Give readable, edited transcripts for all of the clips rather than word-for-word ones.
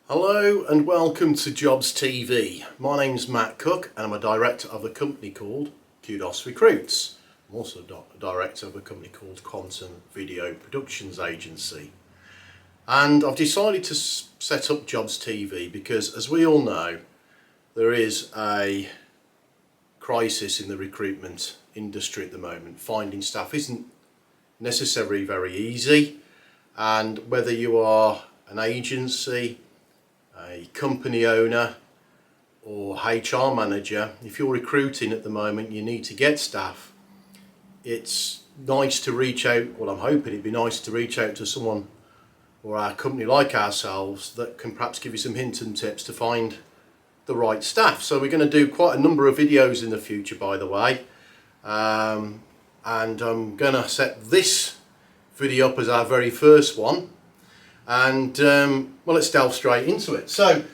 Hello and welcome to Jobs TV. My name's Matt Cook and I'm a director of a company called Kudos Recruits. I'm also a director of a company called Quantum Video Productions Agency. And I've decided to set up Jobs TV because, as we all know, there is a crisis in the recruitment industry at the moment. Finding staff isn't necessarily very easy, and whether you are an agency, a company owner or HR manager, if you're recruiting at the moment, you need to get staff. It's nice to reach out, well, I'm hoping it'd be nice to reach out to someone or a company like ourselves that can perhaps give you some hints and tips to find the right staff. So we're going to do quite a number of videos in the future, by the way, and I'm going to set this video up as our very first one. And well, let's delve straight into it. So,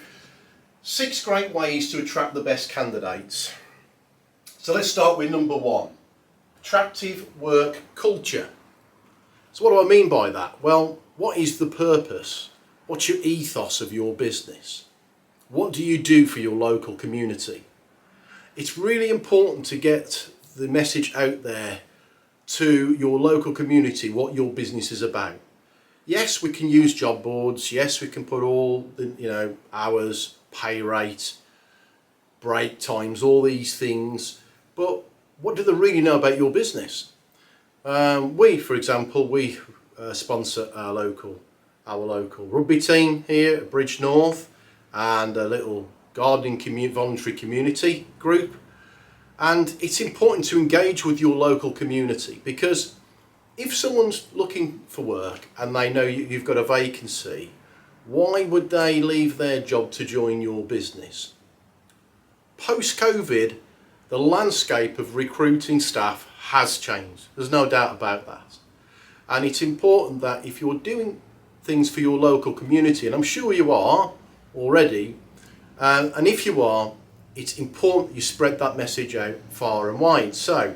6 great ways to attract the best candidates. So let's start with number 1, attractive work culture. So what do I mean by that? Well, what is the purpose? What's your ethos of your business? What do you do for your local community? It's really important to get the message out there to your local community what your business is about. Yes, we can use job boards. Yes, we can put all the hours, pay rate, break times, all these things. But what do they really know about your business? For example, we sponsor our local rugby team here at Bridge North and a little gardening voluntary community group. And it's important to engage with your local community, because if someone's looking for work and they know you've got a vacancy, why would they leave their job to join your business? Post-COVID, the landscape of recruiting staff has changed. There's no doubt about that. And it's important that if you're doing things for your local community, and I'm sure you are already, and if you are, it's important you spread that message out far and wide. So,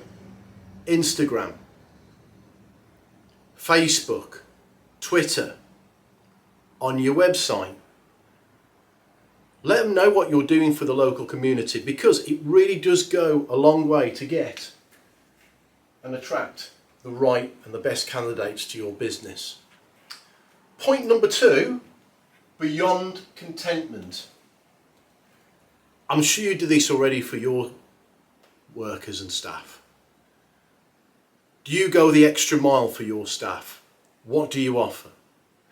Instagram, Facebook, Twitter, on your website. Let them know what you're doing for the local community, because it really does go a long way to get and attract the right and the best candidates to your business. Point number 2, beyond contentment. I'm sure you do this already for your workers and staff. Do you go the extra mile for your staff? What do you offer?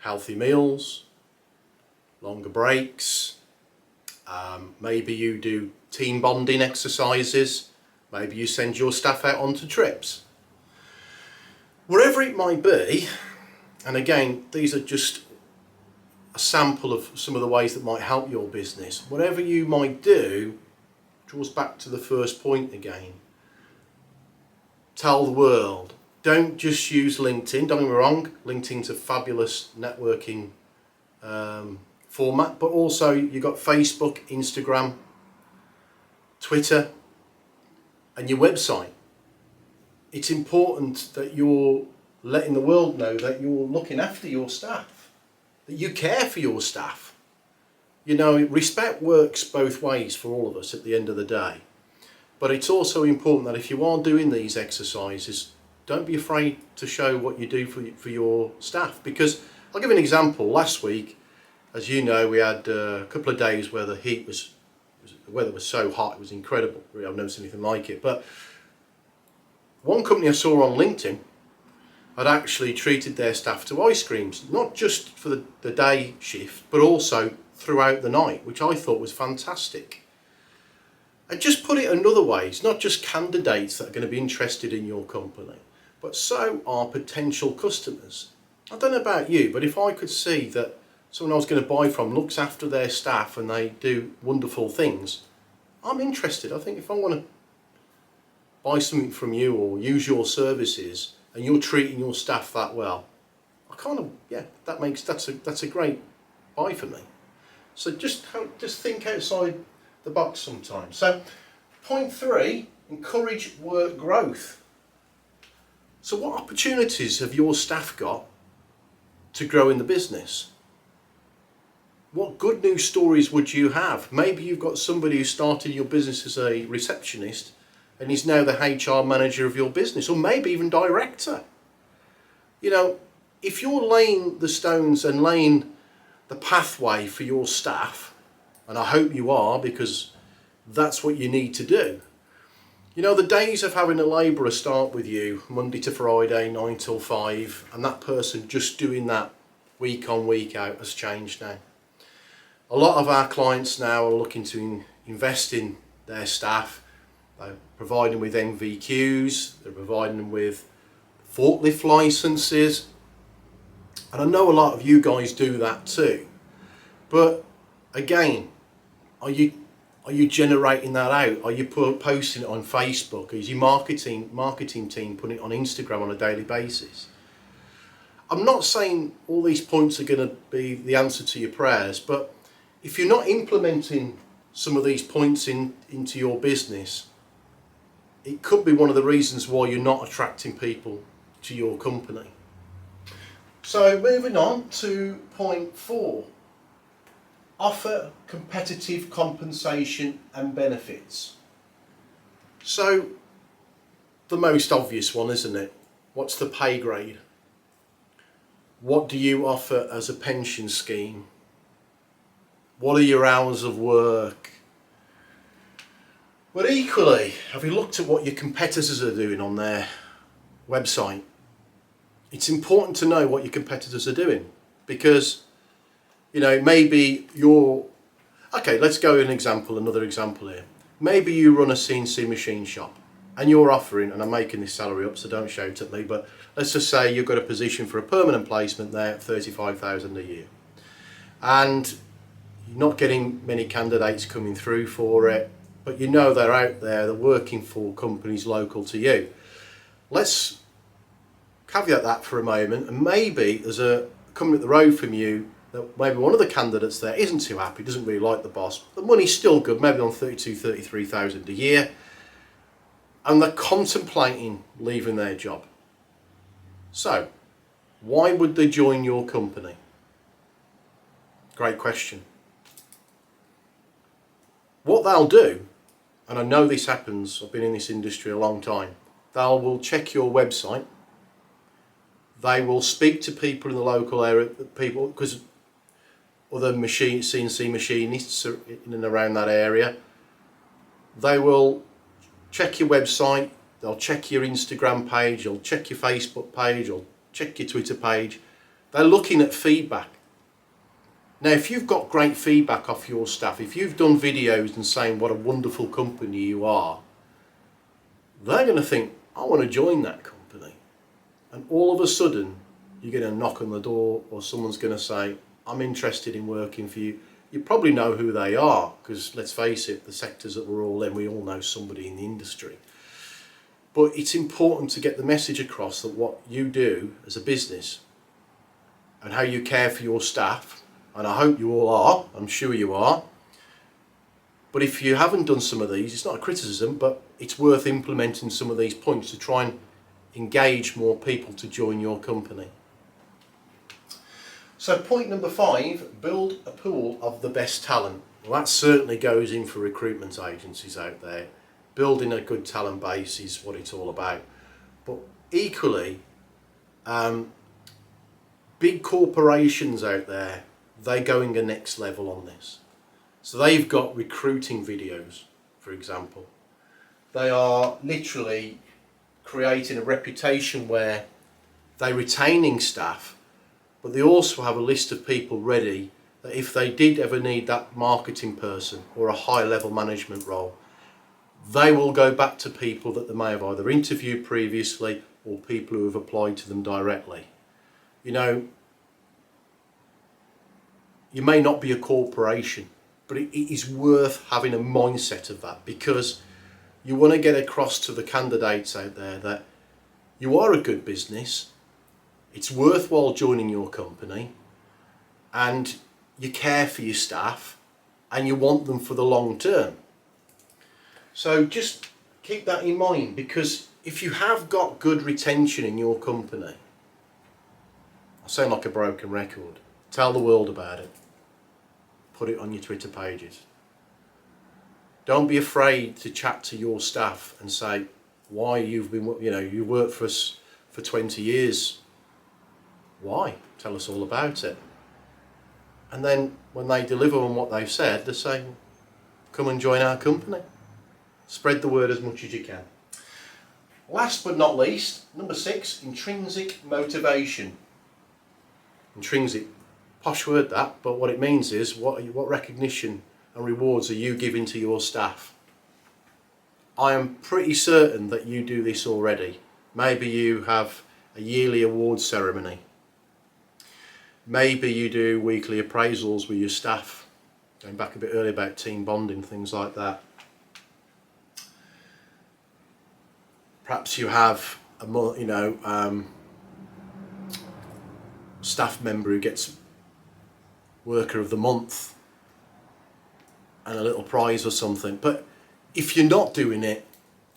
Healthy meals, longer breaks, maybe you do team bonding exercises, maybe you send your staff out onto trips. Wherever it might be, and again, these are just a sample of some of the ways that might help your business. Whatever you might do draws back to the first point again. Tell the world. Don't just use LinkedIn. Don't get me wrong, LinkedIn's a fabulous networking format, but also you've got Facebook, Instagram, Twitter, and your website. It's important that you're letting the world know that you're looking after your staff, that you care for your staff. Respect works both ways for all of us at the end of the day. But it's also important that if you are doing these exercises, don't be afraid to show what you do for your staff. Because I'll give you an example. Last week, as you know, we had a couple of days where the weather was so hot, it was incredible. Really, I've never seen anything like it. But one company I saw on LinkedIn had actually treated their staff to ice creams, not just for the day shift, but also throughout the night, which I thought was fantastic. And just put it another way, it's not just candidates that are going to be interested in your company, but so are potential customers. I don't know about you, but if I could see that someone I was going to buy from looks after their staff and they do wonderful things, I'm interested. I think if I want to buy something from you or use your services and you're treating your staff that well, that's a great buy for me. So just think outside the box sometimes. So point 3, encourage work growth. So what opportunities have your staff got to grow in the business? what good news stories would you have? Maybe you've got somebody who started your business as a receptionist and is now the HR manager of your business, or maybe even director. You know, if you're laying the stones and laying the pathway for your staff, and I hope you are, because that's what you need to do. You know, the days of having a labourer start with you Monday to Friday, 9 till 5, and that person just doing that week on, week out has changed now. A lot of our clients now are looking to invest in their staff. They're providing them with MVQs, they're providing them with forklift licenses, and I know a lot of you guys do that too. But again, are you generating that out? Are you posting it on Facebook? Is your marketing team putting it on Instagram on a daily basis? I'm not saying all these points are going to be the answer to your prayers, but if you're not implementing some of these points into your business, it could be one of the reasons why you're not attracting people to your company. So moving on to point 4. Offer competitive compensation and benefits. So the most obvious one, isn't it? What's the pay grade? What do you offer as a pension scheme? What are your hours of work? But equally, have you looked at what your competitors are doing on their website? It's important to know what your competitors are doing, because you know, maybe okay, let's go another example here. Maybe you run a CNC machine shop and you're offering, and I'm making this salary up so don't shout at me, but let's just say you've got a position for a permanent placement there at 35,000 a year. And you're not getting many candidates coming through for it, but you know they're out there, they're working for companies local to you. Let's caveat that for a moment, and maybe there's a company up the road from you that maybe one of the candidates there isn't too happy, doesn't really like the boss. The money's still good, maybe on 33,000 a year, and they're contemplating leaving their job. So, why would they join your company? Great question. What they'll do, and I know this happens, I've been in this industry a long time, they will check your website, they will speak to people in the local area, because other CNC machinists are in and around that area. They will check your website, they'll check your Instagram page, they'll check your Facebook page, they'll check your Twitter page. They're looking at feedback. Now, if you've got great feedback off your staff, if you've done videos and saying what a wonderful company you are, they're going to think, I want to join that company. And all of a sudden, you're going to knock on the door, or someone's going to say, I'm interested in working for you. You probably know who they are, because let's face it, the sectors that we're all in, we all know somebody in the industry. But it's important to get the message across that what you do as a business and how you care for your staff, and I hope you all are, I'm sure you are. But if you haven't done some of these, it's not a criticism, but it's worth implementing some of these points to try and engage more people to join your company. So point number 5, build a pool of the best talent. Well, that certainly goes in for recruitment agencies out there. Building a good talent base is what it's all about. But equally, big corporations out there, they're going a next level on this. So they've got recruiting videos, for example. They are literally creating a reputation where they're retaining staff, but they also have a list of people ready that if they did ever need that marketing person or a high level management role, they will go back to people that they may have either interviewed previously or people who have applied to them directly. You know, you may not be a corporation, but it is worth having a mindset of that, because you want to get across to the candidates out there that you are a good business, it's worthwhile joining your company, and you care for your staff and you want them for the long term. So just keep that in mind, because if you have got good retention in your company, I sound like a broken record, tell the world about it. put it on your Twitter pages. Don't be afraid to chat to your staff and say why you've been, you worked for us for 20 years. Why? Tell us all about it. And then when they deliver on what they've said, they say, come and join our company. Spread the word as much as you can. Last but not least, number 6, intrinsic motivation. Intrinsic, posh word that, but what it means is what recognition and rewards are you giving to your staff? I am pretty certain that you do this already. Maybe you have a yearly awards ceremony. Maybe you do weekly appraisals with your staff, going back a bit earlier about team bonding, things like that. Perhaps you have a staff member who gets worker of the month and a little prize or something. But if you're not doing it,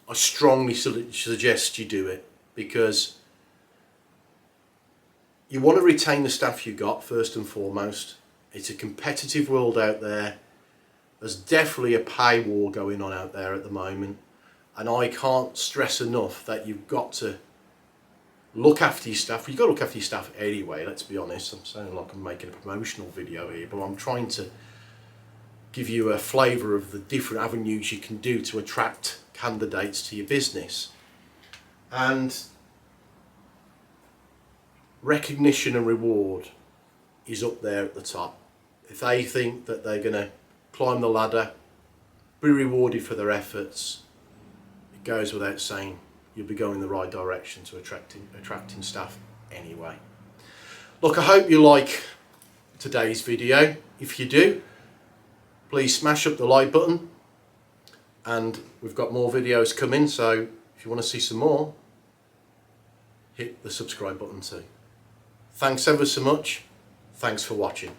I strongly suggest you do it, because you want to retain the staff you got first and foremost. It's a competitive world out there. There's definitely a pay war going on out there at the moment, and I can't stress enough that you've got to look after your staff. You've got to look after your staff anyway, let's be honest. I'm sounding like I'm making a promotional video here, but I'm trying to give you a flavour of the different avenues you can do to attract candidates to your business. And recognition and reward is up there at the top. If they think that they're going to climb the ladder, be rewarded for their efforts, it goes without saying you'll be going in the right direction to attracting staff anyway. Look, I hope you like today's video. If you do, please smash up the like button, and we've got more videos coming, so if you want to see some more, hit the subscribe button too. Thanks ever so much. Thanks for watching.